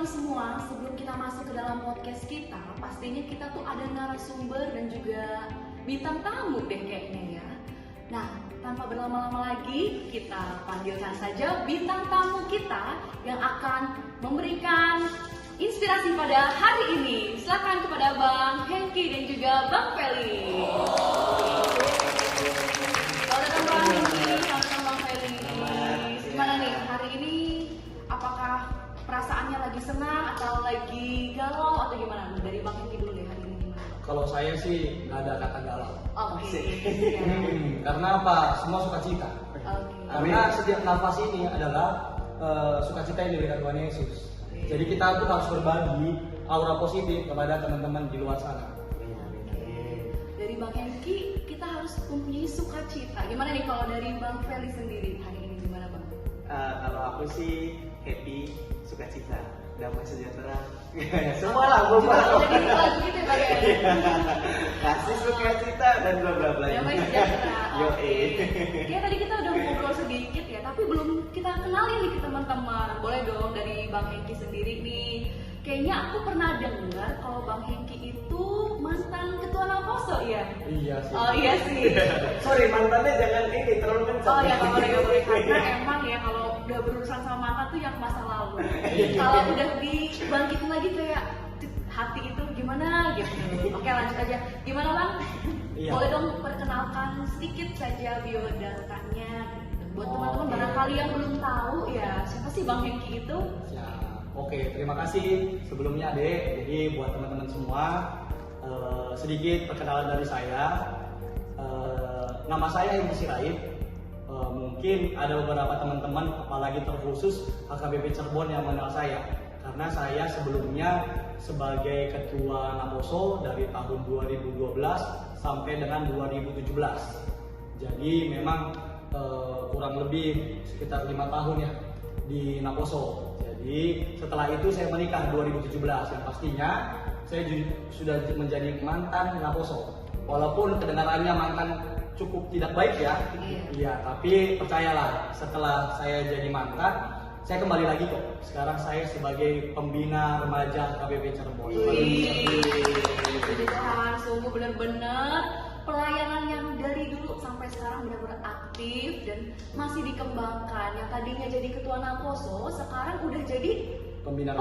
teman-teman semua, sebelum kita masuk ke dalam podcast kita, pastinya kita tuh ada narasumber dan juga bintang tamu deh kayaknya ya. Nah, tanpa berlama-lama lagi, kita panggilkan saja bintang tamu kita yang akan memberikan inspirasi pada hari ini. Silakan kepada Bang Hengki dan juga Bang Feli. Selamat datang Bang Hengki, selamat datang Bang Feli. Gimana nih hari ini? Apakah perasaannya lagi senang atau lagi galau atau gimana? Dari Bang Hengki dulu deh hari ini gimana? Kalau saya sih nggak ada kata galau. Oke. Karena apa? Semua sukacita. Karena setiap nafas ini adalah sukacita yang diberikan Tuhan Yesus. Jadi kita tuh harus berbagi aura positif kepada teman-teman di luar sana. Dari Bang Hengki kita harus mempunyai sukacita. Gimana nih kalau dari Bang Feli sendiri hari ini gimana Bang? Kalau aku sih happy, sukacita, damai sejahtera. Semua lah, Jadi lagu gitu ya Bang ya? kasih sukacita dan bla bla bla. Damai sejahtera. Yo Ya tadi kita udah ngobrol sedikit ya, tapi belum kita kenalin nih ke teman-teman. Boleh dong dari Bang Hengki sendiri nih. Kayaknya aku pernah dengar kalau Bang Hengki itu mantan ketua Naposo ya? Iya sih. Oh iya sih. Sorry, mantannya jangan ini terlalu kencang. Oh ya nggak boleh karena emang ya kalau udah berurusan sama mantan tuh yang masa lalu. Kalau udah dibangkitin lagi kayak hati itu gimana gitu. Oke lanjut aja. Gimana Bang? Iya. Boleh dong perkenalkan sedikit saja biodatanya gitu. Buat teman-teman barangkali yang belum tahu ya siapa sih Bang Hengki itu? Ya, oke, terima kasih sebelumnya Adek. Jadi buat teman-teman semua, sedikit perkenalan dari saya. Nama saya Hengki Sirait. Mungkin ada beberapa teman-teman, apalagi terkhusus HKBP Cirebon yang mengenal saya. Karena saya sebelumnya sebagai ketua Naposo dari tahun 2012 sampai dengan 2017. Jadi memang kurang lebih sekitar 5 tahun ya di Naposo. Jadi setelah itu saya menikah 2017 yang pastinya saya sudah menjadi mantan Naposo. Walaupun kedengarannya mantan cukup tidak baik ya. Iya, tapi percayalah setelah saya jadi mantan, saya kembali lagi kok. Sekarang saya sebagai pembina remaja KBP Cirebon. Jadi Tuhan, sungguh benar-benar pelayanan yang dari dulu sampai sekarang benar-benar aktif dan masih dikembangkan. Yang tadinya jadi ketua Naposo, sekarang udah jadi pembina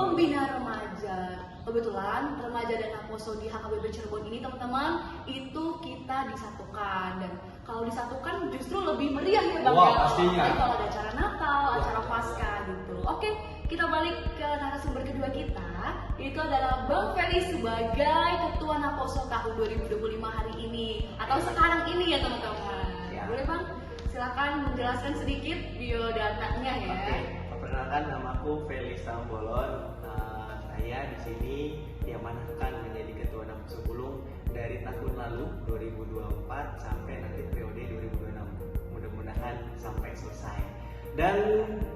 remaja. Kebetulan remaja dan Naposo di HKBP Cirebon ini teman-teman itu kita disatukan, dan kalau disatukan justru lebih meriah ya Bang. Wah, ya. pastinya. Apalagi kalau ada acara Natal, acara Paskah gitu. Oke, kita balik ke narasumber kedua kita, yaitu adalah Bang Feli sebagai ketua Naposo tahun 2025 hari ini atau sekarang ini ya teman-teman. Ya. Boleh Bang? Silakan menjelaskan sedikit biodatanya ya. Oke, perkenalkan namaku Feli Sambolon. Saya di sini diamanahkan menjadi ketua Naposo Bulung dari tahun lalu 2024 sampai nanti periode 2026. Mudah-mudahan sampai selesai. Dan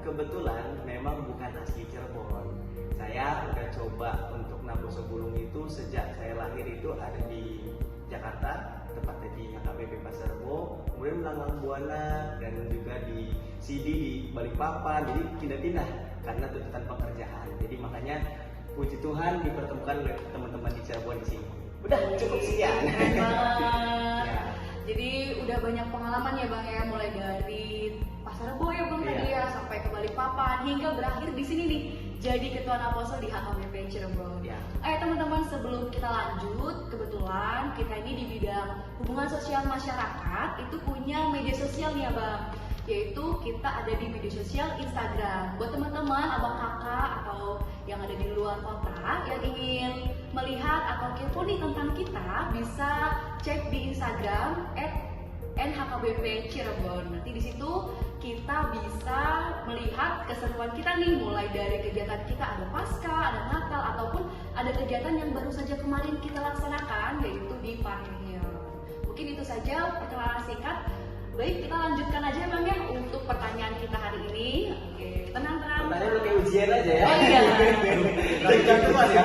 kebetulan memang bukan asli Cirebon. Saya udah coba untuk Naposo Bulung itu sejak saya lahir itu ada di Jakarta, tepatnya di HKBP Pasar Rebo, kemudian Melanggang Buana dan juga di CD di Balikpapan. Jadi pindah-pindah karena tuntutan pekerjaan. Jadi makanya puji Tuhan dipertemukan oleh teman-teman di Cirebon di sini. Udah cukup sekian. Keren banget. Ya. Jadi udah banyak pengalaman ya Bang ya, mulai dari Pasar Rebo ya Bang tadi ya sampai ke Balikpapan hingga berakhir di sini nih jadi ketua Naposo di HKBP Cirebon. Ya. Ayo teman-teman, sebelum kita lanjut, kebetulan kita ini di bidang hubungan sosial masyarakat itu punya media sosial nih ya Bang, yaitu kita ada di media sosial Instagram. Buat teman-teman, abang kakak atau yang ada di luar kota yang ingin melihat atau kepo nih tentang kita, bisa cek di Instagram @nhkbp Cirebon. Nanti di situ kita bisa melihat keseruan kita nih, mulai dari kegiatan kita ada Paskah, ada Natal, ataupun ada kegiatan yang baru saja kemarin kita laksanakan, yaitu di Parkir. Mungkin itu saja perkenalan singkat. Baik, kita lanjutkan aja Bang ya untuk pertanyaan kita hari ini. Oke, tenang-tenang. Pertanyaan udah kayak ujian aja ya. Oh iya. Dari jatuh mas ya.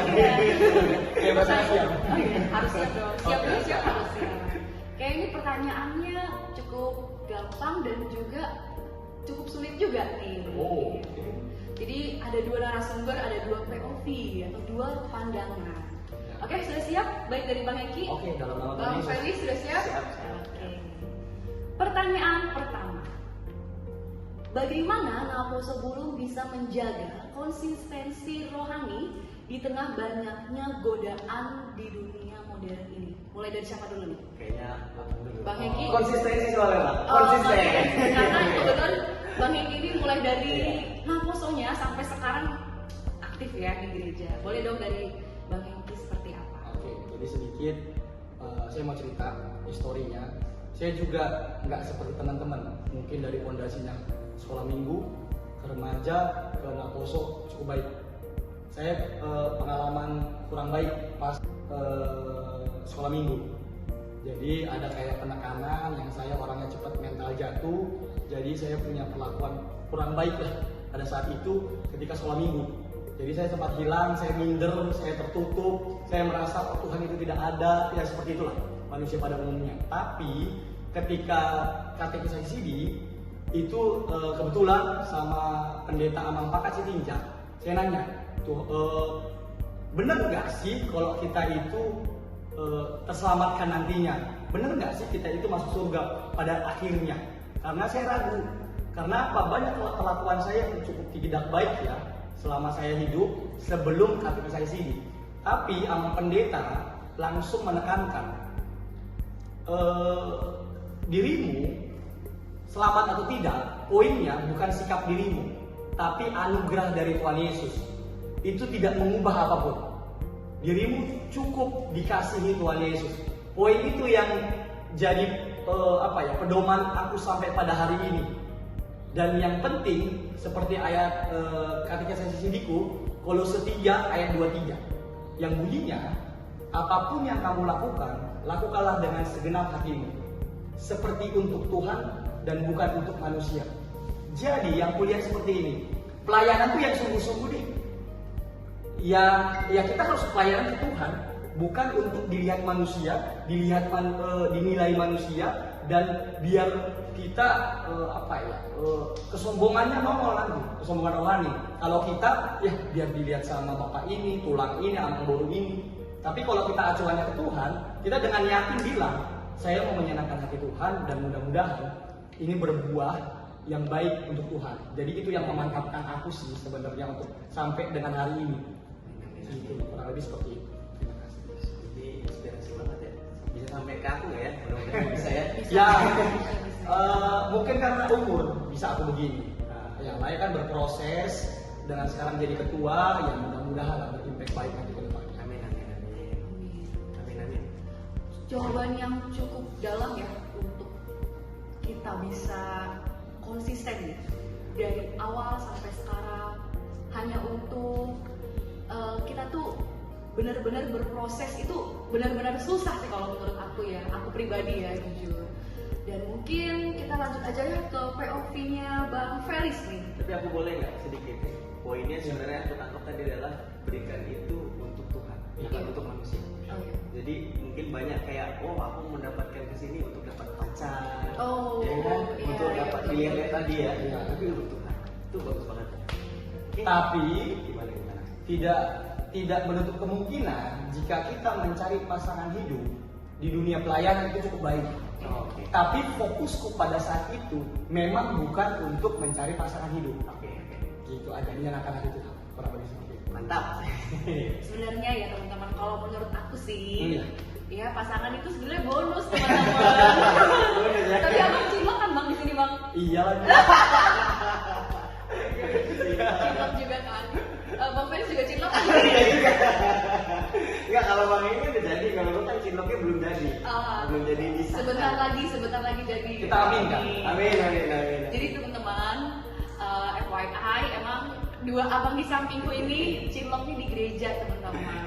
Kayak bahasa siap. Oh iya, harus siap dong. Siap harus siap. Kayak ini pertanyaannya cukup gampang dan juga cukup sulit juga nih. Oh. Jadi ada dua narasumber, ada dua POV atau dua pandangan. Oke, sudah siap? Baik dari Bang Eki. Oke, dalam nama Bang Tuhan Yesus. Feli sudah siap? Siap. Oke. Pertanyaan pertama. Bagaimana Naposo Bulung bisa menjaga konsistensi rohani di tengah banyaknya godaan di dunia modern ini? Mulai dari siapa dulu nih? Kayaknya Bang Heki. konsistensi soalnya Bang. Oh, Konsisten. Karena kebetulan Bang Heki ini mulai dari Naposonya sampai sekarang aktif ya di gereja. Boleh dong dari Bang Heki seperti apa? Oke, jadi sedikit saya mau cerita historinya. Saya juga nggak seperti teman-teman, mungkin dari fondasinya sekolah minggu, ke remaja, ke Naposo cukup baik. Saya pengalaman kurang baik pas sekolah minggu. Jadi ada kayak penekanan yang saya orangnya cepat mental jatuh, jadi saya punya perlakuan kurang baik lah pada saat itu ketika sekolah minggu. Jadi saya sempat hilang, saya minder, saya tertutup, saya merasa oh, Tuhan itu tidak ada, ya seperti itulah manusia pada umumnya. Tapi ketika katekisasi CD itu kebetulan sama pendeta Amang Pakat Citinja, saya nanya, tuh bener nggak sih kalau kita itu terselamatkan nantinya? Bener nggak sih kita itu masuk surga pada akhirnya? Karena saya ragu. Karena apa? Banyak kelakuan saya yang cukup tidak baik ya selama saya hidup sebelum katekisasi CD. Tapi Amang Pendeta langsung menekankan dirimu selamat atau tidak, poinnya bukan sikap dirimu, tapi anugerah dari Tuhan Yesus. Itu tidak mengubah apapun. Dirimu cukup dikasihi Tuhan Yesus. Poin itu yang jadi pedoman aku sampai pada hari ini. Dan yang penting seperti ayat katekisasi CD-ku, Kolose 3 ayat 23, yang bunyinya, apapun yang kamu lakukan, lakukanlah dengan segenap hatimu, seperti untuk Tuhan dan bukan untuk manusia. Jadi yang kulihat seperti ini, pelayanan itu yang sungguh-sungguh deh. Ya kita harus pelayanan ke Tuhan, bukan untuk dilihat manusia, dinilai manusia, dan biar kita kesombongannya nongol lagi, kesombongan rohani. Kalau kita ya biar dilihat sama bapak ini, tulang ini, amang boru ini. Tapi kalau kita acuannya ke Tuhan, kita dengan yakin bilang, saya mau menyenangkan hati Tuhan dan mudah-mudahan ini berbuah yang baik untuk Tuhan. Jadi itu yang memantapkan aku sih sebenarnya untuk sampai dengan hari ini. Itu kurang lebih seperti itu. Terima kasih. Jadi inspirasi banget ya. Bisa sampai ke aku nggak ya? Mudah-mudahan bisa ya. Ya, mungkin karena umur bisa aku begini. Nah, yang lain kan berproses dengan sekarang jadi ketua, yang mudah-mudahan berimpact baik nanti ke depan. Amin, amin, amin. Amin, amin. Jawaban yang cukup dalam ya untuk kita bisa konsisten gitu. Dari awal sampai sekarang hanya untuk kita tuh benar-benar berproses itu benar-benar susah sih kalau menurut aku ya, aku pribadi ya jujur. Dan mungkin kita lanjut aja ya ke POV-nya Bang Felis nih. Tapi aku boleh nggak sedikit? Poinnya sebenarnya aku tangkap tadi adalah berikan itu untuk Tuhan, bukan Iya. untuk manusia. Oh, iya. Jadi mungkin banyak kayak, oh aku mendapatkan kesini untuk dapat pacar, Oh, ya kan? iya, Untuk iya, dapat betul. dilihat tadi ya, Iya. tapi untuk Tuhan. Itu bagus banget. Oke. Tapi Gimana? tidak menutup kemungkinan jika kita mencari pasangan hidup di dunia pelayanan itu cukup baik. Oh, oke. Tapi fokusku pada saat itu memang bukan untuk mencari pasangan hidup. Oke. Gitu aja, menyenangkan hati Tuhan. Kurang lebih seperti itu. Mantap. Sebenarnya ya teman-teman, kalau menurut aku sih, Iya. ya pasangan itu sebenarnya bonus teman-teman. Bonus ya. Tapi abang cinlok kan bang di sini bang, Iya lagi. cinlok juga kan. Bang Felis juga cinlok kan? Enggak, kalau Bang ini udah jadi, kalau lu kan cinloknya belum jadi. Belum jadi bisa. Sebentar lagi jadi. Kita aminkan. Amin, amin, amin. Jadi teman-teman, FYI emang dua abang di sampingku ini cinloknya di gereja teman-teman.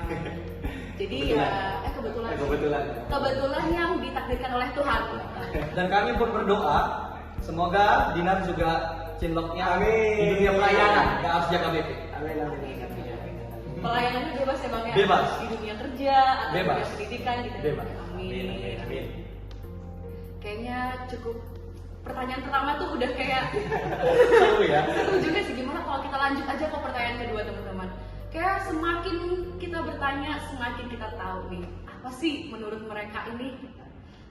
Jadi kebetulan yang ditakdirkan oleh Tuhan. Dan kami pun berdoa semoga Dinar juga cinloknya Amin. di dunia pelayanan, gak harus jaga BP. Amin, amin, Amin, amin. amin. Pelayanannya bebas ya bang ya? Bebas. Di dunia kerja atau Bebas. dunia pendidikan gitu. Bebas. Amin. Amin, amin, amin. Kayaknya cukup pertanyaan pertama tuh udah kayak Seru ya. seru juga sih. Gimana kalau kita lanjut aja ke pertanyaan kedua teman-teman? Kayak semakin kita bertanya, semakin kita tahu nih apa sih menurut mereka ini.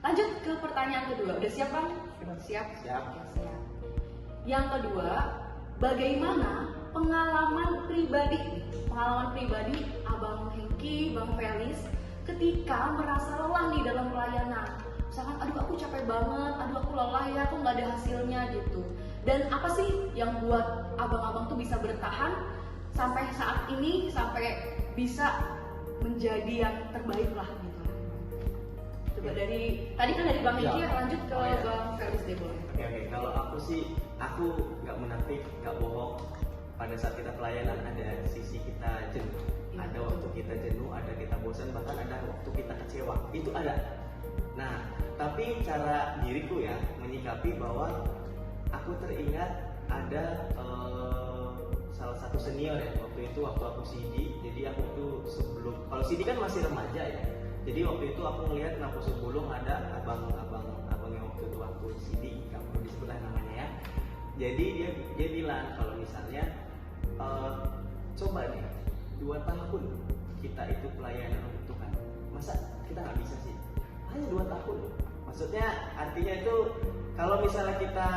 Lanjut ke pertanyaan kedua. Udah siap Bang? Siap? Siap. Oke, siap. Yang kedua, bagaimana pengalaman pribadi Abang Hengki, Bang Felis ketika merasa lelah nih dalam pelayanan? Misalkan, aduh aku capek banget, aduh aku lelah ya, aku nggak ada hasilnya gitu. Dan apa sih yang buat abang-abang tuh bisa bertahan sampai saat ini, sampai bisa menjadi yang terbaik lah gitu. Coba dari, tadi kan dari Bang Hengki, lanjut ke Bang Felis deh boleh. Oke, kalau aku sih, aku nggak munafik, nggak bohong. Pada saat kita pelayanan ada sisi kita jenuh, ada waktu kita jenuh, ada kita bosan, bahkan ada waktu kita kecewa. Itu ada. Nah, tapi cara diriku ya menyikapi bahwa aku teringat ada salah satu senior ya waktu aku CD. Jadi aku tuh sebelum, kalau CD kan masih remaja ya. Jadi waktu itu aku ngelihat Napo Sebulung ada abang yang waktu CD, nggak perlu disebut lah namanya ya. Jadi dia bilang kalau misalnya coba nih 2 tahun kita itu pelayanan untuk Tuhan, masa kita nggak bisa sih? Hanya 2 tahun. Maksudnya artinya itu kalau misalnya kita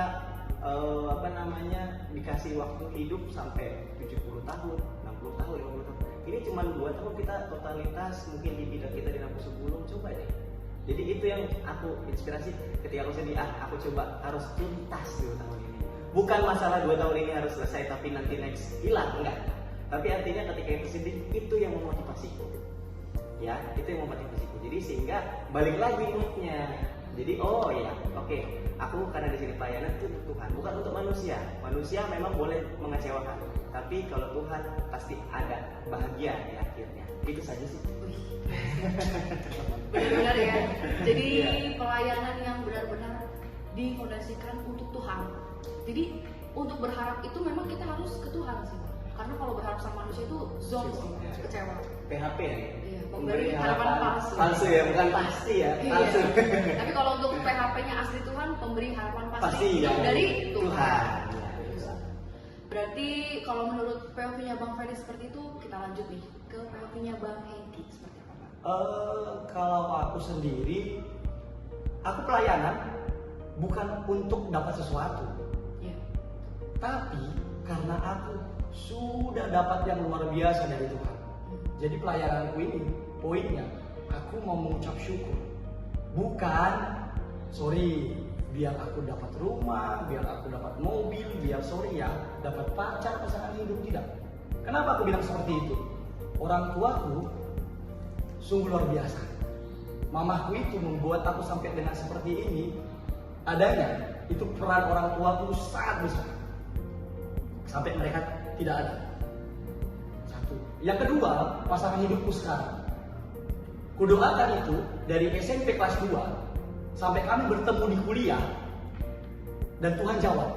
dikasih waktu hidup sampai 70 tahun, 60 tahun, 50 tahun. Ini cuma 2 tahun kita totalitas mungkin di bidang kita di Napo Sebulung, coba deh. Jadi itu yang aku inspirasi ketika aku sedih, aku coba harus tuntas 2 tahun ini. Bukan masalah 2 tahun ini harus selesai tapi nanti next hilang, enggak. Tapi artinya ketika itu sedih, itu yang memotivasiku. Ya, itu yang memotivasiku. Jadi sehingga balik lagi moodnya. Jadi oke, aku karena di sini pelayanan itu untuk Tuhan, bukan untuk manusia. Manusia memang boleh mengecewakan, tapi kalau Tuhan pasti ada bahagia di akhirnya. Itu saja sih. Benar-benar ya. Jadi pelayanan yang benar-benar difondasikan untuk Tuhan. Jadi untuk berharap itu memang kita harus ke Tuhan sih. Karena kalau berharap sama manusia itu zonk sih, kecewa. PHP ya? Iya, memberi harapan palsu. Palsu ya, bukan pasti ya. Palsu. Iya. Tapi kalau untuk PHP-nya asli Tuhan, pemberi harapan pasti itu ya. dari Tuhan. Ya. Berarti kalau menurut POV-nya Bang Felis seperti itu, kita lanjut nih ke POV-nya Bang Hengki seperti apa? Kalau aku sendiri, aku pelayanan bukan untuk dapat sesuatu, tapi karena aku sudah dapat yang luar biasa dari Tuhan. Jadi pelayananku ini poinnya, aku mau mengucap syukur. Bukan, biar aku dapat rumah, biar aku dapat mobil, biar dapat pacar, pasangan hidup, tidak. Kenapa aku bilang seperti itu? Orang tuaku sungguh luar biasa. Mamaku itu membuat aku sampai dengan seperti ini. Adanya, itu peran orang tuaku sangat besar. Sampai mereka tidak ada. Satu. Yang kedua, pasangan hidupku sekarang. Kudoakan itu dari SMP kelas 2 sampai kami bertemu di kuliah, dan Tuhan jawab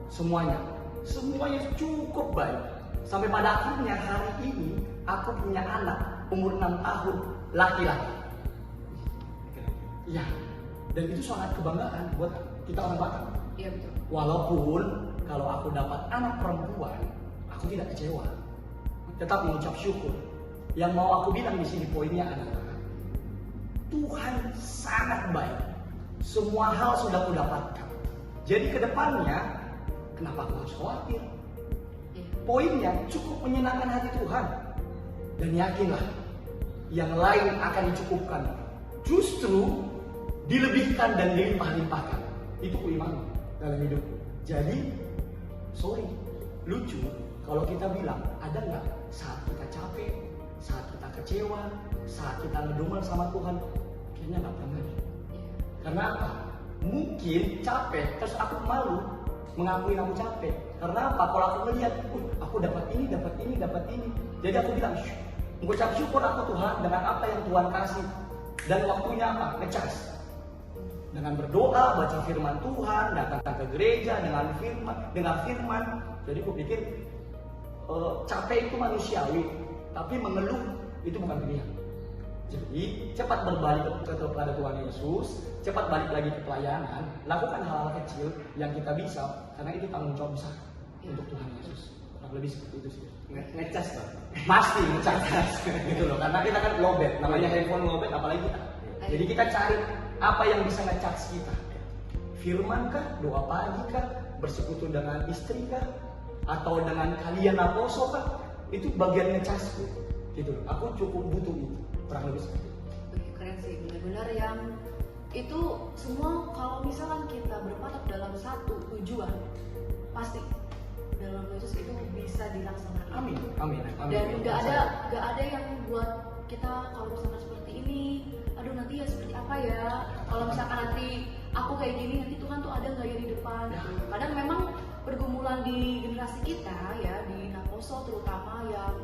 semuanya. Semuanya cukup baik. Sampai pada akhirnya hari ini aku punya anak umur 6 tahun, laki-laki. Ya, dan itu sangat kebanggaan buat kita orang Batak. Iya betul. Walaupun kalau aku dapat anak perempuan, aku tidak kecewa. Tetap mengucap syukur. Yang mau aku bilang di sini poinnya adalah Tuhan sangat baik. Semua hal sudah aku dapatkan. Jadi kedepannya, kenapa aku harus khawatir? Poinnya cukup menyenangkan hati Tuhan. Dan yakinlah, yang lain akan dicukupkan. Justru dilebihkan dan dilimpah-limpahkan. Itu iman dalam hidupku. Jadi, lucu kalau kita bilang, ada nggak saat kita capek, saat kita kecewa, saat kita ngedumel sama Tuhan? Kayaknya nggak pernah. Karena apa? Mungkin capek, terus aku malu mengakui aku capek. Karena apa? Kalau aku melihat, aku dapat ini. Jadi aku bilang, mengucap syukur aku Tuhan dengan apa yang Tuhan kasih. Dan waktunya apa? Ngecas. Dengan berdoa, baca firman Tuhan, datang ke gereja dengan firman. Jadi aku pikir capek itu manusiawi, tapi mengeluh itu bukan pilihan. Jadi cepat berbalik kepada Tuhan Yesus, cepat balik lagi ke pelayanan, lakukan hal-hal kecil yang kita bisa, karena itu tanggung jawab besar untuk Tuhan Yesus. Kurang lebih seperti itu sih. Ngecas Bang. Pasti ngecas gitu loh, karena kita kan lowbat, namanya handphone lowbat, apalagi kita. Jadi kita cari apa yang bisa ngecas kita. Firman kah, doa pagi kah, bersekutu dengan istri kah, atau dengan kalian aposo kah, itu bagian ngecasku gitu loh. Aku cukup butuh itu, kurang lebih seperti itu. Keren sih, benar-benar yang itu semua kalau misalkan kita berpatok dalam satu tujuan, pasti dalam Yesus itu bisa dilaksanakan. Amin, amin, amin. Dan nggak ada yang buat kita kalau misalkan seperti ini, aduh nanti ya seperti apa ya, kalau misalkan nanti aku kayak gini, nanti Tuhan tuh ada nggak ya di depan. Kadang memang pergumulan di generasi kita ya, di Naposo terutama yang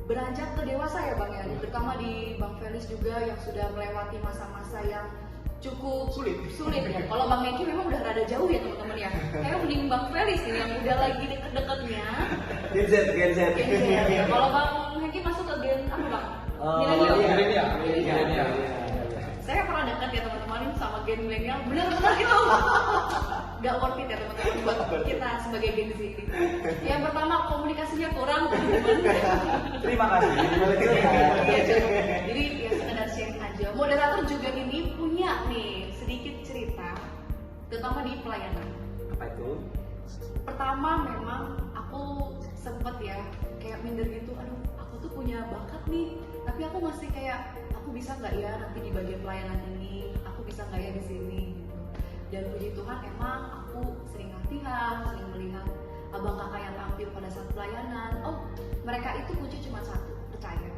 beranjak ke dewasa ya Bang ya, terutama di Bang Felis juga yang sudah melewati masa-masa yang cukup sulit ya. Kalau Bang Hengki memang udah rada jauh ya teman-teman ya. Kayak mending Bang Felis ini yang udah lagi deket-deketnya. Gen Z. Ya. Kalau Bang Hengki masuk ke gen apa Bang? Milenial. Saya pernah dekat ya teman-teman sama gen milenial, benar-benar itu gak worth it ya teman-teman buat kita sebagai gen Z ini. Yang pertama komunikasinya kurang teman-teman. Terima kasih. Jadi ya sekedar sharing aja. Moderator juga ini punya nih sedikit cerita, terutama di pelayanan. Apa itu? Pertama memang aku sempet ya kayak minder gitu, aduh aku tuh punya bakat nih, tapi aku masih kayak aku bisa nggak ya nanti di bagian pelayanan ini, aku bisa nggak ya di sini gitu. Dan puji Tuhan emang aku sering latihan, sering melihat abang kakak yang tampil pada saat pelayanan. Oh mereka itu kunci cuma satu, percaya.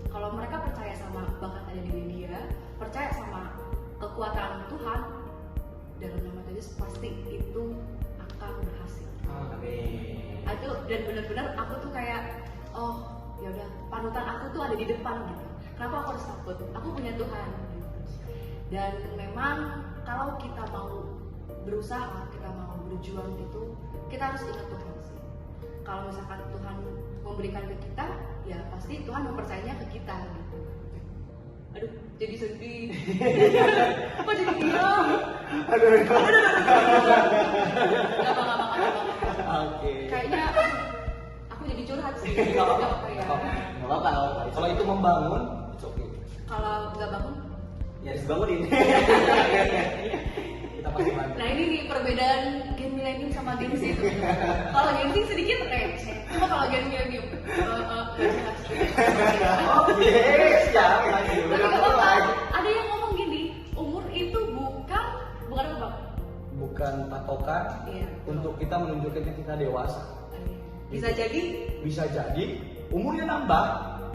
Kalau mereka percaya sama bakat ada di media, percaya sama kekuatan Tuhan dalam nama Yesus, pasti itu akan berhasil. Amin. Itu dan benar-benar aku tuh kayak oh ya udah panutan aku tuh ada di depan gitu. Kenapa aku harus takut? Aku punya Tuhan. Gitu. Dan memang kalau kita mau berusaha, kita mau berjuang itu, kita harus ingat Tuhan sih. Kalau misalkan Tuhan memberikan ke kita, ya pasti Tuhan mempercayainya ke kita gitu. Aduh, jadi sedih. Apa jadi diam? Aduh. Oke. Kayaknya aku jadi curhat sih. Nggak apa-apa. Ya. Nggak apa-apa. Kalau itu membangun, it's okay. Kalau nggak bangun, Ya harus bangunin. Kita pasti bantu. nah ini nih perbedaan gen milenium sama gen Z itu. Kalau gen Z sedikit receh, cuma kalau gen milenium Oke, siap. Tapi nggak apa-apa. Ada yang ngomong gini, umur itu bukan apa Bang? Bukan patokan Iya. untuk kita menunjukkan kita dewasa. Bisa jadi Bisa jadi umurnya nambah,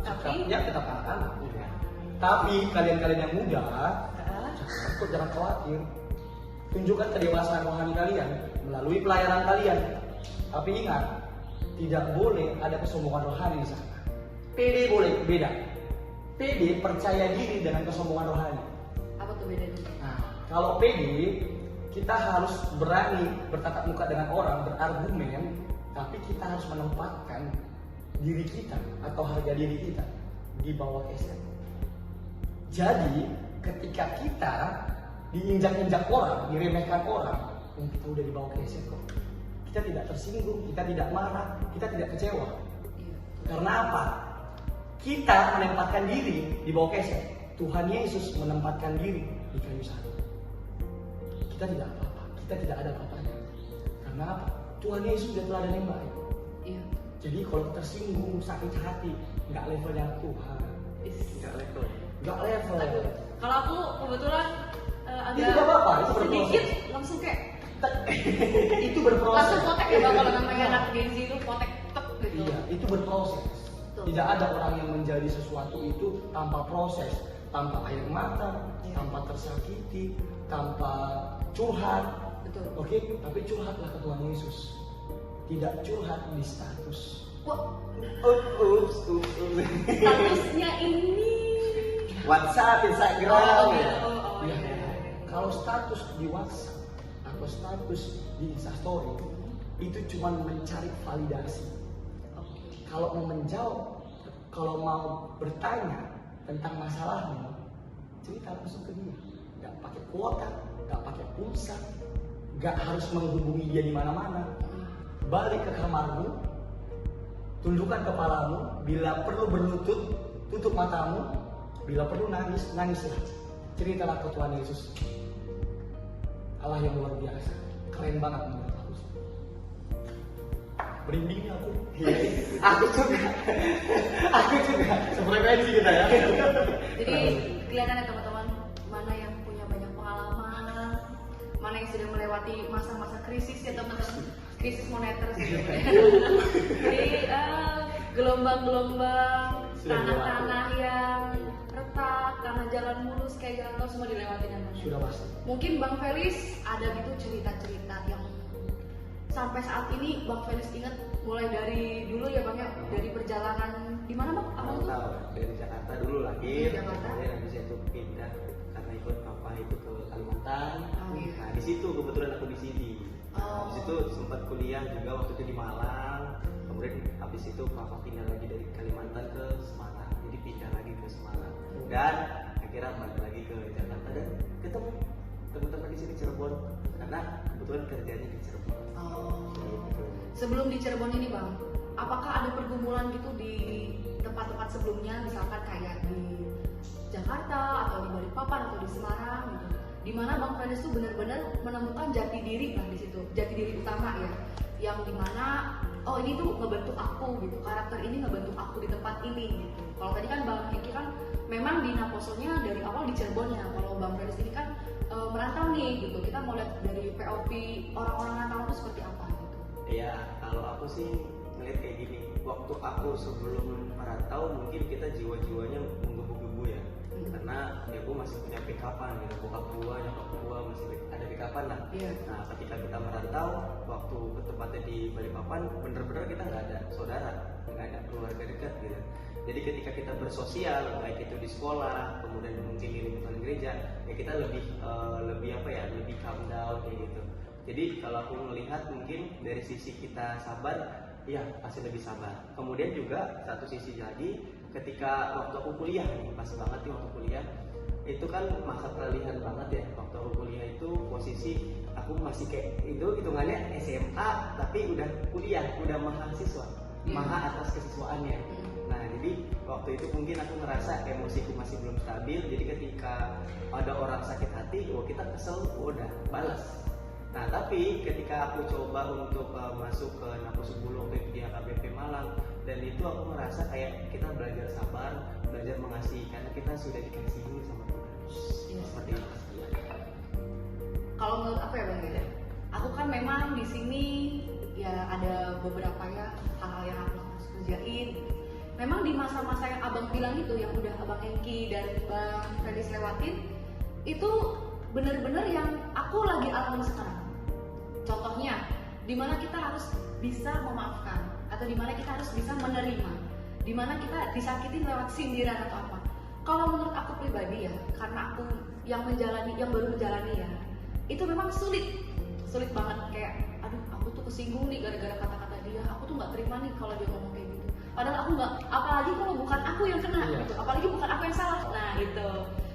Tapi- sikapnya tetap anak-anak. Tapi kalian-kalian yang muda, jangan khawatir. Tunjukkan kedewasaan rohani kalian melalui pelayanan kalian. Tapi ingat, tidak boleh ada kesombongan rohani di sana. PD boleh, beda. PD percaya diri dengan kesombongan rohani. apa tuh bedanya? Nah, kalau PD, kita harus berani bertatap muka dengan orang, berargumen, tapi kita harus menempatkan diri kita atau harga diri kita di bawah keset. Jadi, ketika kita diinjak-injak orang, diremehkan orang, kita udah di bawah keset kok. Kita tidak tersinggung, kita tidak marah, kita tidak kecewa. Iya. Karena apa? Kita menempatkan diri di bawah keset. Tuhan Yesus menempatkan diri di kayu salib. Kita tidak apa-apa, kita tidak ada apa-apanya. Karena apa? Tuhan Yesus sudah teladan yang baik. Iya. Jadi kalau tersinggung, sakit hati, nggak levelnya Tuhan, Nggak level. nggak level. Aduh, kalau aku kebetulan Itu agak nggak apa-apa, itu berproses. sedikit langsung kayak Itu berproses. langsung potek ya Bang, kalau namanya anak Gen Z itu potek tek gitu. Iya, itu berproses. Betul. Tidak ada orang yang menjadi sesuatu itu tanpa proses, tanpa air mata, Iya. tanpa tersakiti, tanpa curhat. Betul. Oke, tapi curhatlah ke Tuhan Yesus. Tidak curhat di status. Wah, Ups. statusnya ini. WhatsApp, Instagram. Oh, ya. Iya. Kalau status di WhatsApp atau status di Instastory itu cuma mencari validasi. Kalau mau menjawab, kalau mau bertanya tentang masalahmu, cerita langsung ke dia, nggak pakai kuota, nggak pakai pulsa, nggak harus menghubungi dia di mana-mana. Balik ke kamarmu, tundukkan kepalamu, bila perlu berlutut, tutup matamu, bila perlu nangis, nangislah. Ceritalah ke Tuhan Yesus. Allah yang luar biasa, keren banget menurut aku. Merinding aku. Aku juga. Sefrekuensi kita ya. Jadi kelihatan ya teman-teman, mana yang punya banyak pengalaman, mana yang sudah melewati masa-masa krisis ya teman-teman, krisis moneter sih. Jadi gelombang-gelombang, tanah-tanah yang retak, tanah jalan mulus kayak jalan tol semua dilewatin ya Bang. Sudah pasti. Mungkin Bang Felis ada gitu cerita-cerita yang sampai saat ini Bang Felis ingat mulai dari dulu ya Bang ya, dari perjalanan di mana Bang? Apa itu? Dari Jakarta dulu lahir, Di Jakarta. kemudian habis itu pindah karena ikut papa itu ke Kalimantan. Oh, iya. Nah di situ kebetulan aku di sini. Oh. Habis itu sempat kuliah juga waktu itu di Malang. Kemudian habis itu papa pindah lagi dari Kalimantan ke Semarang. Jadi pindah lagi ke Semarang. Dan akhirnya balik lagi ke Jakarta dan ketemu teman-teman di sini Cirebon karena kebetulan kerjanya di Cirebon. Oh. Gitu. Sebelum di Cirebon ini Bang, apakah ada pergumulan gitu di tempat-tempat sebelumnya, misalkan kayak di Jakarta atau di Balikpapan atau di Semarang gitu, dimana Bang Felis tuh benar-benar menemukan jati diri lah di situ, jati diri utama ya, yang dimana oh ini tuh ngebentuk aku gitu, karakter ini ngebentuk aku di tempat ini gitu. Kalau tadi kan Bang Hengki kan memang di Naposonya dari awal di Cirebonnya, kalau Bang Felis ini kan merantau nih gitu, kita mau lihat dari POV orang-orang rantau itu seperti apa gitu. Ya, kalau aku sih ngeliat kayak gini. Waktu aku sebelum merantau mungkin kita jiwa-jiwanya menggebu-gebu ya. Karena ya gue masih punya backupan gitu. Bokap gua, nyokap gua masih ada backupan lah. Iya. Nah, ketika kita merantau, waktu ke tempatnya di Balikpapan, bener-bener kita nggak ada saudara, nggak ada keluarga dekat gitu. Jadi ketika kita bersosial, baik itu di sekolah, kemudian mungkin di lingkungan gereja, ya kita lebih lebih calm down kayak gitu. Jadi kalau aku melihat mungkin dari sisi kita sabar, ya pasti lebih sabar. Kemudian juga satu sisi jadi ketika waktu aku kuliah nih, pas banget nih waktu kuliah, itu kan masa peralihan banget ya. Waktu aku kuliah itu posisi aku masih kayak itu hitungannya SMA tapi udah kuliah, udah mahasiswa, maha atas kesiswaannya. Nah jadi waktu itu mungkin aku ngerasa emosiku masih belum stabil. Jadi ketika ada orang sakit hati, kita kesel, udah balas. Nah tapi ketika aku coba untuk masuk ke Naposo Bulog di HKBP Malang, dan itu aku merasa kayak kita belajar sabar, belajar mengasihi karena kita sudah dikasih ini sama Tuhan. Seperti itu. Kalau menurut aku ya Bang ya, aku kan memang di sini ya ada beberapa ya hal-hal yang aku harus kerjain. Memang di masa-masa yang Abang bilang itu, yang udah Abang Hengki dan Bang Felis lewatin, itu bener-bener yang aku lagi alami sekarang. Contohnya, dimana kita harus bisa memaafkan, atau dimana kita harus bisa menerima, dimana kita disakitin lewat sindiran atau apa. Kalau menurut aku pribadi ya, karena aku yang baru menjalani ya, itu memang sulit banget. Kayak, aduh aku tuh kesinggung nih gara-gara kata-kata dia, aku tuh nggak terima nih kalau dia ngomong kayak gitu. Padahal aku nggak, apalagi kalau bukan aku yang kena gitu, apalagi bukan aku yang salah. Nah gitu.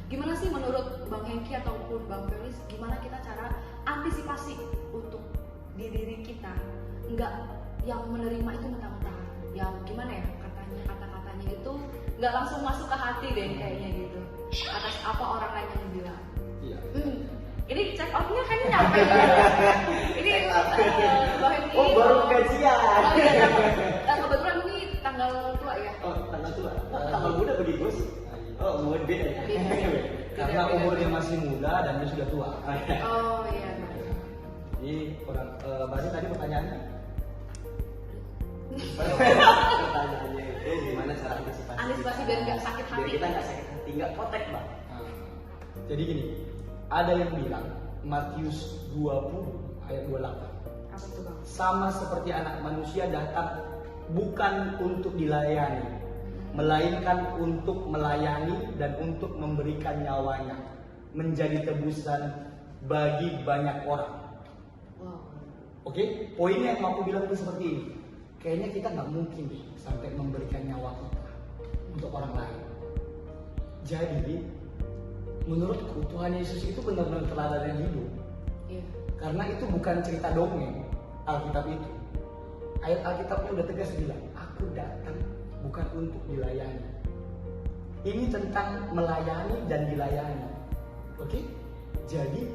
Gimana sih menurut Bang Hengki ataupun Bang Felis, gimana kita cara antisipasi untuk di diri kita nggak yang menerima itu mentah-mentah, yang gimana ya kata-katanya itu nggak langsung masuk ke hati deh kayaknya gitu, atas apa orang lain yang bilang. Iya. Ini check outnya kayaknya nyampe. Ini Bang Hengki. Oh baru gajian. Oh iya, kebetulan ini tanggal tua ya. Oh tanggal tua. Tanggal muda bagi gue sih. Oh umur beda ya. Karena umurnya masih muda dan dia sudah tua. Oh iya. Jadi orang berarti tadi pertanyaannya. Pertanyaannya itu gimana cara antisipasi? Antisipasi biar nggak sakit hati. Biar kita nggak sakit hati, nggak potek bang. Jadi gini, ada yang bilang Matius 20 ayat 28. Apa tuh Bang? Sama seperti anak manusia datang bukan untuk dilayani, melainkan untuk melayani dan untuk memberikan nyawanya menjadi tebusan bagi banyak orang. Wow. Oke, poinnya yang mau aku bilang itu seperti ini. Kayaknya kita nggak mungkin deh sampai memberikan nyawa kita untuk orang lain. Jadi menurutku Tuhan Yesus itu benar-benar teladan yang hidup. Iya. Karena itu bukan cerita dongeng Alkitab itu. Ayat Alkitabnya udah tegas bilang, aku datang bukan untuk dilayani. Ini tentang melayani dan dilayani. Oke? Jadi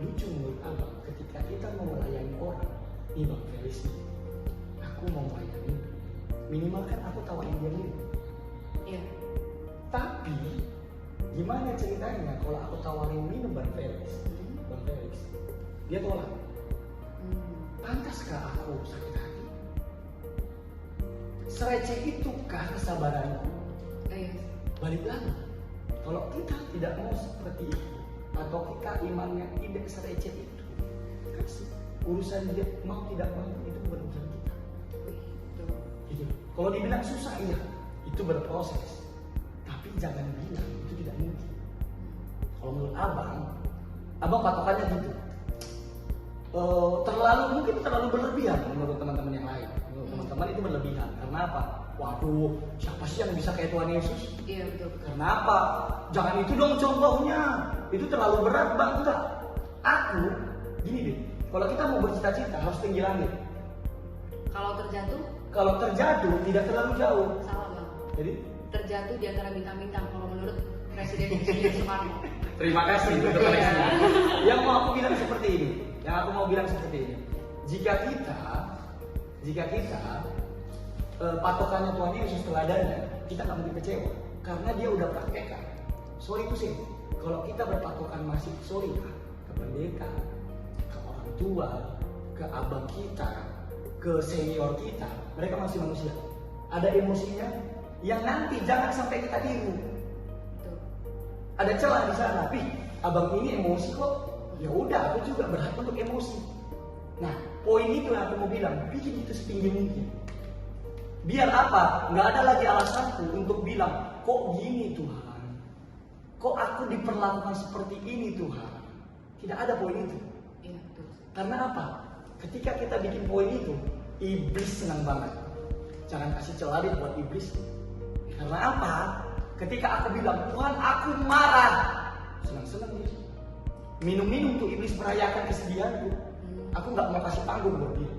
lucu menurut abang ketika kita mau melayani orang, nih Bang Felis, aku mau melayani, minimal kan aku tawarin dia minum. Iya. Tapi gimana ceritanya kalau aku tawarin minum Bang Felis, dia tolak. Pantaskah aku sakit hati? Sereceh itukah kesabaranku? Iya. Balik lagi, kalau kita tidak mau seperti itu, atau kita imannya tidak sereceh itu, kasih urusan dia mau tidak mau itu bukan urusan kita. Gitu. Kalau dibilang susah, iya, itu berproses. Tapi jangan bilang itu tidak mungkin. Kalau menurut abang patokannya gitu. Mungkin terlalu berlebihan menurut teman-teman yang lain. Menurut teman-teman itu berlebihan. Karena apa? Waduh, siapa sih yang bisa kayak Tuhan Yesus? Iya, betul. Karena apa? Jangan itu dong contohnya. Itu terlalu berat Bang. Enggak. Aku, gini deh. Kalau kita mau bercita-cita harus tinggi langit. Kalau terjatuh tidak terlalu jauh. Salah Bang. Jadi Terjatuh di antara bintang-bintang kalau menurut Presiden Soekarno. terima kasih untuk koneksinya. Yang mau aku bilang seperti ini. Jika kita patokannya Tuhan Yesus teladannya, kita nggak mungkin kecewa karena dia udah praktekkan. Sorry itu sih, kalau kita berpatokan masih ke pendeta, ke orang tua, ke abang kita, ke senior kita, mereka masih manusia. Ada emosinya yang nanti jangan sampai kita tiru. Ada celah di sana, tapi abang ini emosi kok. Ya udah, aku juga berhak untuk emosi. Nah, poin itu yang aku mau bilang, bikin itu setinggi mungkin. Biar apa? Nggak ada lagi alasanku untuk bilang, kok gini Tuhan? Kok aku diperlakukan seperti ini Tuhan? Tidak ada poin itu. Iya, betul. Karena apa? Ketika kita bikin poin itu, iblis senang banget. Jangan kasih celah deh buat iblis. Karena apa? Ketika aku bilang, Tuhan aku marah, senang-senang dia. Minum-minum tuh iblis merayakan kesedihanku. Aku nggak mau kasih panggung buat dia.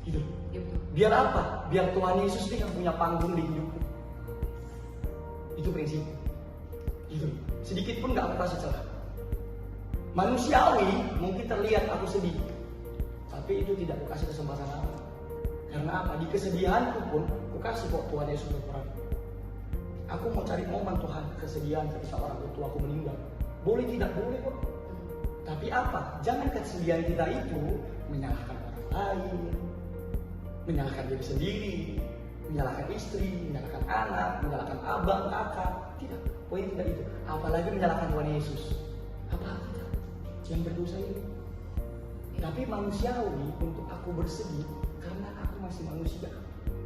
Gitu. Biar apa? Biar Tuhan Yesus nih yang punya panggung di hidupku. Itu prinsip. Gitu. Sedikit pun nggak aku kasih celah. Manusiawi mungkin terlihat aku sedih, tapi itu tidak aku kasih kesempatan apa. Karena apa? Di kesedihanku pun aku kasih kok Tuhan Yesus berperan. Aku mau cari momen Tuhan kesedihan ketika orang tua aku meninggal. Boleh tidak boleh kok. Tapi apa? Jangan kesedihan kita itu menyalahkan orang lain, menyalahkan diri sendiri, menyalahkan istri, menyalahkan anak, menyalahkan abang, kakak. Tidak. Poin tidak itu. Apalagi menyalahkan Tuhan Yesus. Apa kita yang berdosa ini? Tapi manusiawi untuk aku bersedih karena aku masih manusia.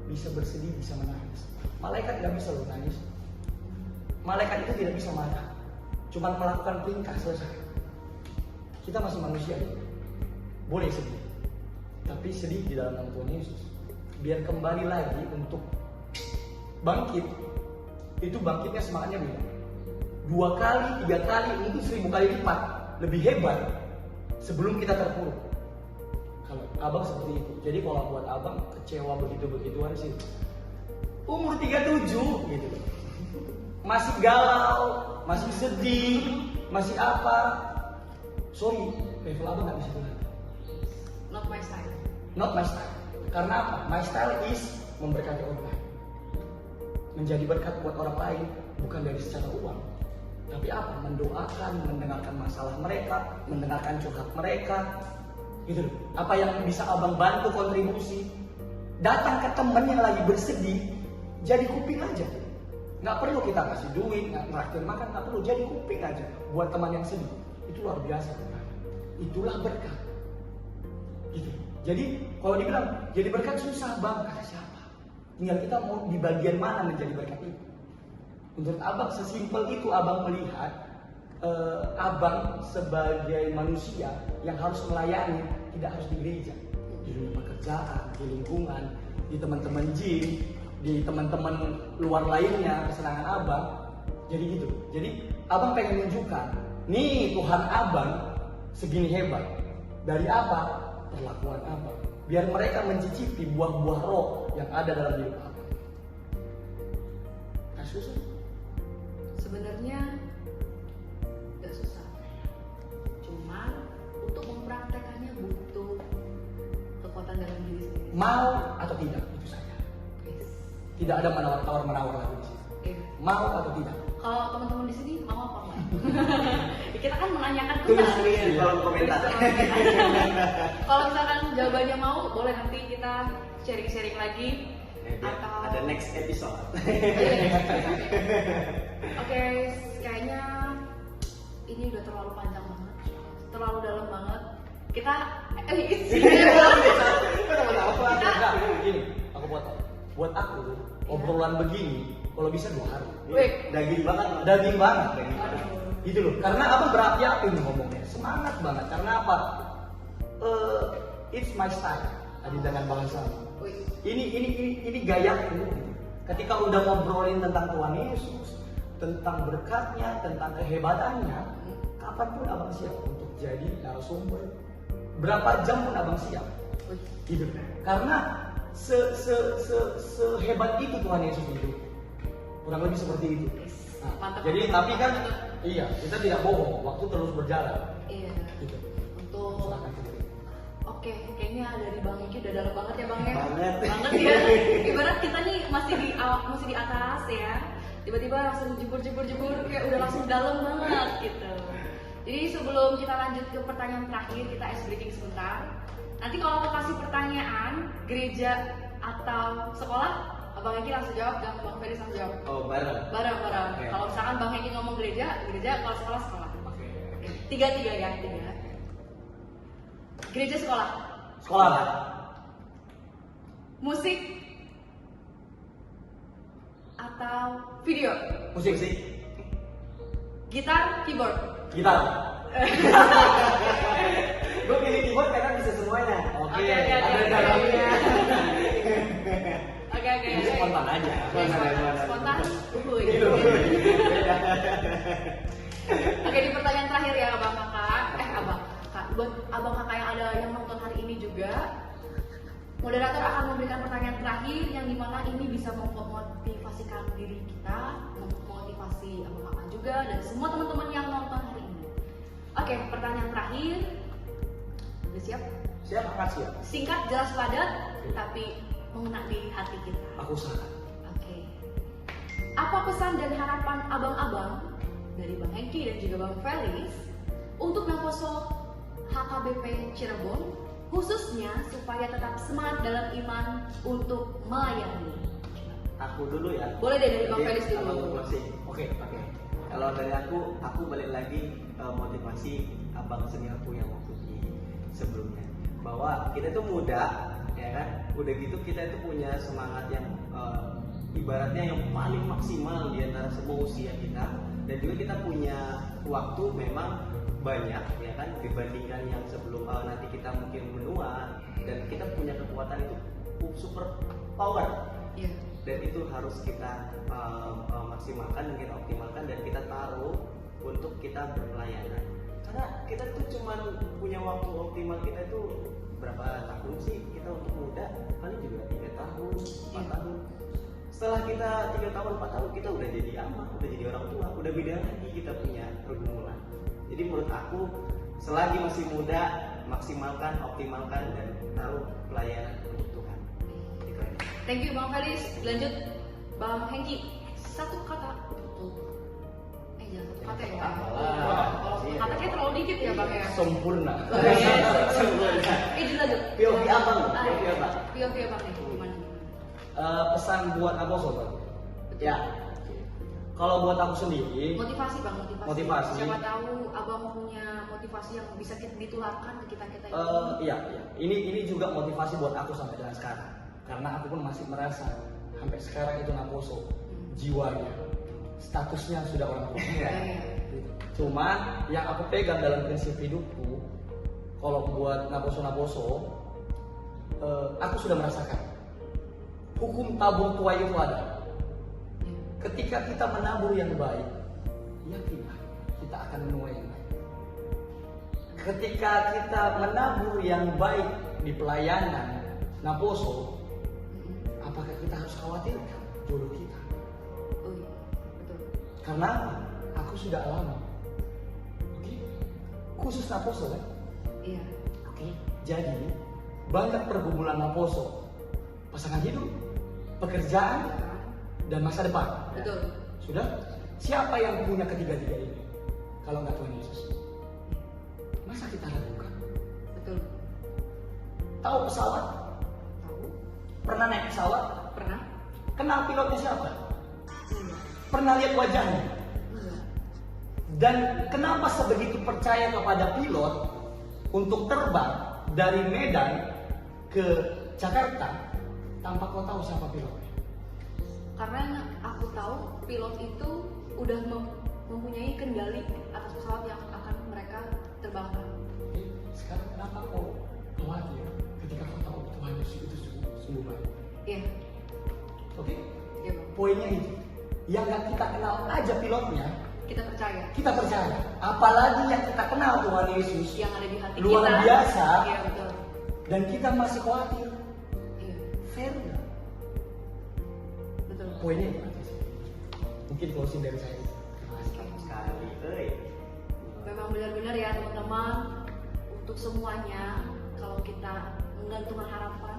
Bisa bersedih, bisa menangis. Malaikat tidak bisa loh nangis. Malaikat itu tidak bisa marah. Cuma melakukan perintah selesai. Kita masih manusia. Boleh sedih. Tapi sedih di dalam nama Tuhan Yesus. Biar kembali lagi untuk bangkit. Itu bangkitnya semangatnya beda. 2 kali, 3 kali, mungkin 1000 kali lipat. Lebih hebat sebelum kita terpuruk. Kalau abang seperti itu. Jadi kalau buat abang kecewa begitu-begituan sih. Umur 37 gitu. Masih galau, masih sedih, masih apa. Sorry, level abang gak bisa bilang. Not my style. Not my style. Karena apa? My style is memberkati orang lain. Menjadi berkat buat orang lain bukan dari secara uang. Tapi apa? Mendoakan, mendengarkan masalah mereka, mendengarkan curhat mereka. Gitu loh. Apa yang bisa abang bantu kontribusi? Datang ke temen yang lagi bersedih, jadi kuping aja. Nggak perlu kita kasih duit, ngeraktir makan, nggak perlu. Jadi kuping aja buat teman yang sedih. Itu luar biasa. Itulah berkat. Gitu. Jadi kalau dibilang jadi berkat susah bang, kata siapa? Tinggal kita mau di bagian mana menjadi berkat itu. Menurut abang sesimpel itu abang melihat abang sebagai manusia yang harus melayani, tidak harus di gereja, di dunia pekerjaan, di lingkungan, di teman-teman gym, di teman-teman luar lainnya, kesenangan abang. Jadi gitu. Jadi abang pengen menunjukkan, nih Tuhan abang segini hebat. Dari apa? Perlakuan abang. Biar mereka mencicipi buah-buah roh yang ada dalam hidup abang. Nah, susah. Sebenarnya gak susah. Cuman untuk mempraktekannya butuh kekuatan dalam diri sendiri. Mau atau tidak, itu saja. Yes. Tidak ada menawar-menawar lagi di sini. Iya. Mau atau tidak? Kalau teman-teman di sini mau apa enggak? Kita kan menanyakan Tulis kita. di kolom komentar. Kalau misalkan jawabannya mau, boleh nanti kita sharing-sharing lagi. Atau Ada next episode. Oke, kayaknya ini udah terlalu panjang banget, terlalu dalam banget. Kita Enggak, gini, aku buat aku obrolan begini kalau bisa 2 hari. Wih. Daging banget. Daging banget. Aduh. Gitu loh. Karena abang berapi-api nih ngomongnya, semangat banget. Karena apa? It's my style. Tadi dengan bahasa. Wih. Ini gayaku. Ketika udah ngobrolin tentang Tuhan Yesus, tentang berkatnya, tentang kehebatannya, kapanpun abang siap untuk jadi narasumber. Berapa jam pun abang siap. Wih. Gitu. Karena sehebat itu Tuhan Yesus itu. Kurang lebih seperti itu. Nah, Mantap. jadi tapi kan iya, kita tidak bohong, waktu terus berjalan. Iya. Gitu. Untuk Silakan sendiri. Oke, kayaknya dari Bang Eki udah dalam banget ya Bang ya. Banget. Banget ya. Ibarat kita nih masih di atas ya. Tiba-tiba langsung jebur kayak udah langsung dalam banget gitu. Jadi sebelum kita lanjut ke pertanyaan terakhir, kita ice breaking sebentar. Nanti kalau aku kasih pertanyaan, gereja atau sekolah, Bang Eki langsung jawab, dan Bang Felis langsung jawab. Oh, bareng. Bareng-bareng. Oke. Kalau misalkan Bang Eki ngomong gereja, kalau sekolah, sekolah. Oke. Tiga ya, tiga. Gereja sekolah. Sekolah. Musik atau video? Musik. Gitar, keyboard. Gitar. Gue pilih keyboard karena bisa semuanya. Oke. Oke. Ada dalamnya. Oke. Ini spontan aja. Spontan. Uhuy. Gitu. Oke, di pertanyaan terakhir ya abang kakak. Abang kakak. Buat abang kakak yang ada yang nonton hari ini juga, moderator akan memberikan pertanyaan terakhir yang dimana ini bisa memotivasikan diri kita, memotivasi abang kakak juga dan semua teman-teman yang nonton hari ini. Oke, pertanyaan terakhir. Udah siap? Siap, akan siap. Singkat, jelas, padat, tapi mengena di hati kita. Aku usahakan. Oke. Apa pesan dan harapan abang-abang dari Bang Hengki dan juga Bang Felis untuk Naposo HKBP Cirebon, khususnya supaya tetap semangat dalam iman untuk melayani? Aku dulu ya. Boleh deh dari Bang Jadi, Felis dulu. abang closing. Oke. Kalau dari aku balik lagi motivasi abang seniorku yang waktu di sebelumnya, bahwa kita tuh muda, ya kan? Udah gitu kita itu punya semangat yang ibaratnya yang paling maksimal di antara semua usia kita, dan juga kita punya waktu memang banyak, ya kan? Dibandingkan yang sebelum nanti kita mungkin menua, dan kita punya kekuatan itu super power. Iya. Dan itu harus kita maksimalkan dan kita optimalkan dan kita taruh untuk kita berpelayanan. Karena kita tuh cuman punya waktu optimal kita itu berapa tahun sih? Kita untuk muda paling juga 3 tahun, 4 tahun. Setelah kita 3 tahun, 4 tahun kita udah jadi ama, udah jadi orang tua, udah beda lagi kita punya pergumulan. Jadi menurut aku selagi masih muda, maksimalkan, optimalkan dan taruh pelayanan untuk Tuhan. Itu aja. Thank you Bang Felis. Lanjut Bang Hengki. Satu kata untuk jangan satu kata ya. Kalau katanya terlalu dikit ya Bang ya. Sempurna. Lanjut. POV abang, POV abang. POV abang nih gimana? Pesan buat aku sobat. Ya. Kalau buat aku sendiri, Motivasi Bang, Motivasi. Siapa tahu abang punya motivasi yang bisa ditularkan ke kita ini. iya. Ini juga motivasi buat aku sampai dengan sekarang. Karena aku pun masih merasa sampai sekarang itu Naposo jiwanya, statusnya sudah orang tua. Cuma yang aku pegang dalam prinsip hidupku, kalau buat Naposo, aku sudah merasakan hukum tabung tuai itu ada. ketika kita menabur yang baik, yakinlah kita akan menuai yang baik. Ketika kita menabur yang baik di pelayanan Naposo, apakah kita harus khawatirkan jodoh kita? Oh iya, betul. Karena aku sudah alami. Oke? Khusus Naposo kan? Iya. Oke. Jadi banyak pergumulan Naposo, pasangan hidup, pekerjaan, dan masa depan. Betul. Sudah? Siapa yang punya ketiga-tiga ini? Kalau nggak Tuhan Yesus. Masa kita ragukan? Betul. Tahu pesawat? Tahu? Pernah naik pesawat? Pernah? Kenal pilotnya siapa? Enggak. Pernah lihat wajahnya? Enggak. Dan kenapa sebegitu percaya kepada pilot untuk terbang dari Medan ke Jakarta tanpa kau tahu siapa pilotnya? Karena aku tahu pilot itu udah mempunyai kendali atas pesawat yang akan mereka terbangkan. Oke, sekarang kenapa kau khawatir ketika kau tahu Tuhan Yesus itu sungguh baik? Iya. Oke, Iya, Bang. poinnya itu. Yang nggak kita kenal aja pilotnya, Kita percaya. kita percaya. Apalagi yang kita kenal Tuhan Yesus Yang ada di hati luar kita. biasa, Iya, betul. dan kita masih khawatir. Iya, Fair nggak? betul. Poinnya itu aja sih. Mungkin closing dari saya. Terima kasih. Sekali, Memang benar-benar ya teman-teman, untuk semuanya kalau kita menggantungkan harapan,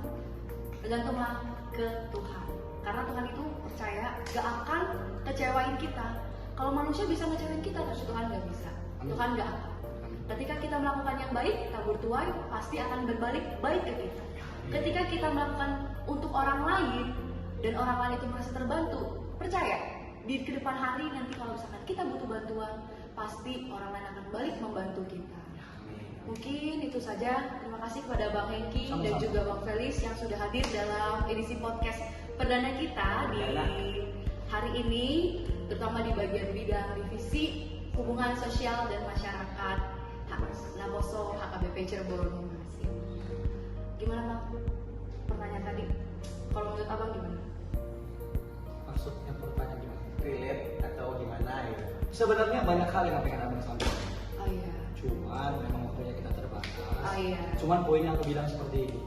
bergantunglah ke Tuhan. Karena Tuhan itu percaya gak akan kecewain kita. Kalau manusia bisa ngecewain kita, tapi Tuhan gak bisa. Amin. Tuhan gak akan. Ketika kita melakukan yang baik, tabur tuai pasti akan berbalik baik ke kita. Ketika kita melakukan untuk orang lain dan orang lain itu merasa terbantu, percaya di kedepan hari nanti kalau misalkan kita butuh bantuan, pasti orang lain akan balik membantu kita. Mungkin itu saja. Terima kasih kepada Bang Hengki dan Sama-sama. juga Bang Felis yang sudah hadir dalam edisi podcast perdana kita di hari ini, terutama di bagian bidang divisi hubungan sosial dan masyarakat Naposo HKBP Cirebon. Terima kasih. Gimana Bang? Pertanyaan tadi, kalau menurut Abang gimana? Maksudnya pertanyaan gimana? relate atau gimana ya? Sebenarnya banyak hal yang pengen abang sampaikan. Oh iya. Cuman memang waktunya kita terbatas. Oh iya. Cuman poinnya aku bilang seperti ini.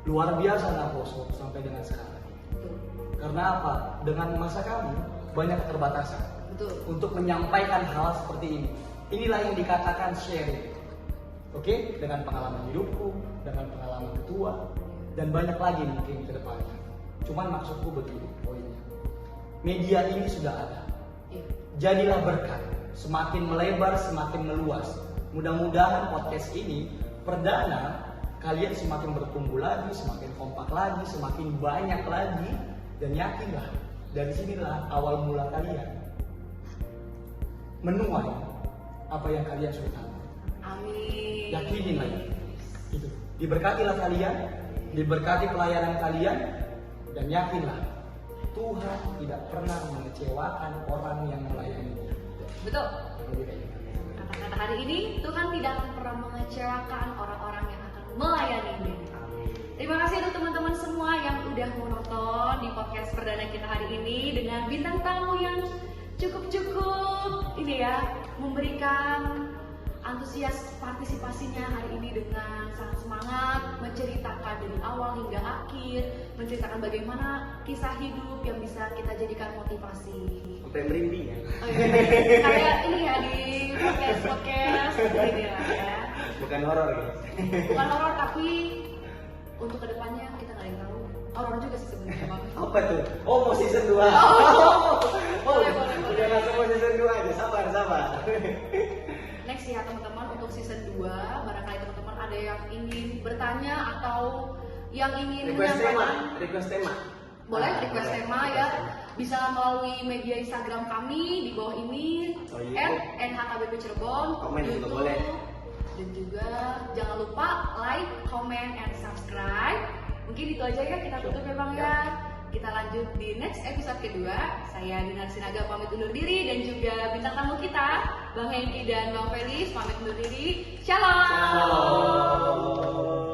Luar biasa Naposo sampai dengan sekarang. Betul. Karena apa? Dengan masa kami banyak keterbatasan Betul. untuk menyampaikan hal seperti ini. Inilah yang dikatakan sharing. Oke? Dengan pengalaman hidupku, dengan pengalaman ketua, dan banyak lagi mungkin ke depannya. Cuman maksudku begini poinnya. Media ini sudah ada. Iya. Jadilah berkat, semakin melebar, semakin meluas. Mudah-mudahan podcast ini perdana, kalian semakin bertumbuh lagi, semakin kompak lagi, semakin banyak lagi, dan yakinlah dari sinilah awal mula kalian menuai apa yang kalian sudah tahu. Amin. Yakinin lagi. Gitu. Diberkatilah kalian, diberkati pelayanan kalian, dan yakinlah Tuhan tidak pernah mengecewakan orang yang melayani Dia. Betul. Lebih kayak gitu. Kata-kata hari ini, Tuhan tidak akan pernah mengecewakan orang-orang yang akan melayani Dia. Terima kasih untuk teman-teman semua yang udah menonton di podcast perdana kita hari ini dengan bintang tamu yang cukup ini ya, memberikan antusias partisipasinya hari ini dengan sangat semangat, menceritakan dari awal hingga akhir, menceritakan bagaimana kisah hidup yang bisa kita jadikan motivasi. Sampai merinding ya. Oh, iya. Kayak ini ya di podcast ini lah ya. Bukan horor guys. Bukan horor tapi untuk kedepannya kita nggak ada yang tahu. Horor juga sih sebenarnya Bang. Apa tuh? Oh, mau season 2. Boleh, boleh. Udah langsung mau season 2 aja. Sabar. Next ya teman-teman, untuk season 2 barangkali teman-teman ada yang ingin bertanya atau yang ingin request tema. boleh Nah, request boleh. tema ya, bisa melalui media Instagram kami di bawah ini Oh, iya. @nhkbp Cirebon, Komen juga YouTube, boleh. dan juga jangan lupa like, comment, and subscribe. Mungkin itu aja ya, kita tutup ya Bang ya. Kita lanjut di next episode kedua. Saya Dinar Sinaga pamit undur diri, dan juga bintang tamu kita Bang Hengki dan Bang Felis pamit undur diri. Shalom. Shalom.